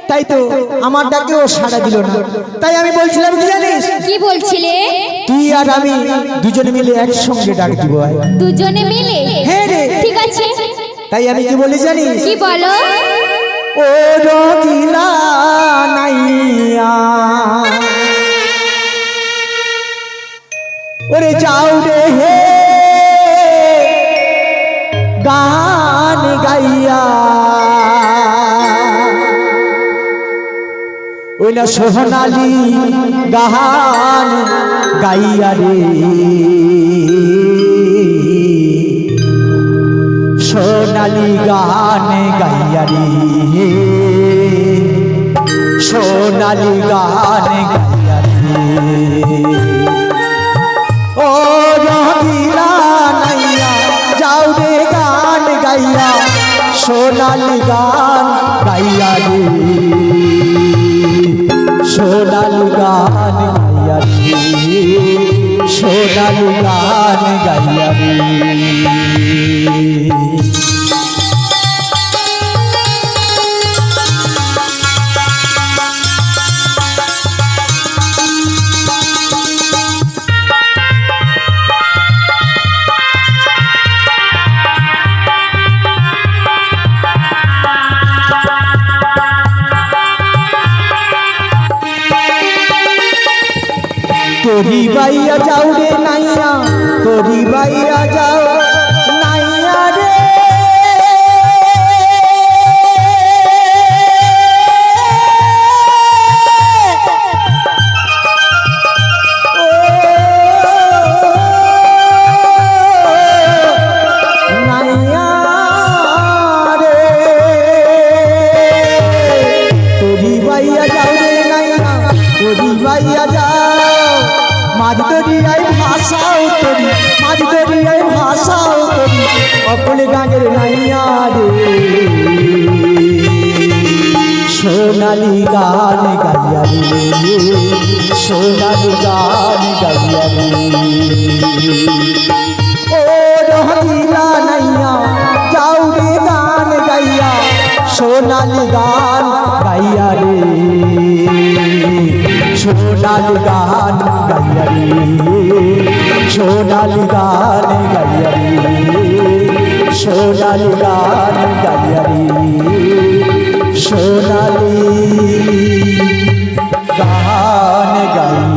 তাই তো আমার ডাকে ও সাড়া দিল না। তাই আমি বলছিলাম কি জানিস? কি বলছিলে? তুই আর আমি দুজনে মিলে একসঙ্গে ডাক দিব। দুজনে মিলে? হ্যাঁ রে। ঠিক আছে। তাই আমি কি বলি জানিস? কি বলো? ও রগিলা নাইয়া ওরে যাও রে হে গান গাইয়া, ওই না সোহনালি গান গাইয়া রে, সোনালি গান গাইয়া রে, সোনালি গান গাইয়া রে। ও রগিলা নাইয়া যাও রে গান গাইয়া, সোনালি গান গাইয়া রে, সোনালি গান গাইয়া রে, সোনালি গান গাইয়া রে। তোরি বাইয়া যাও রে নাইয়া, তোরি বাইয়া যাও নাইয়া রে, ও নাইয়া রে, তোরি বাইয়া যাও রে নাইয়া, তোরি বাইয়া যাও, মাঝ দরিয়ায় ভাষাও তোরি, মাঝ দরিয়ায় ভাষাও তোরি, অকল গাঁয়ের নাইয়া রে, সোনালি গান গাইয়া রে, সোনালি গান গাইয়া রে। ও রহিলা নাইয়া যাও রে গান গাইয়া, সোনালি গান গাইয়া রে, সোনালি গান গাইয়া রে, সোনালি গান গাইয়া রে, সোনালি গান গাইয়া রে, সোনালি গান গাইয়া।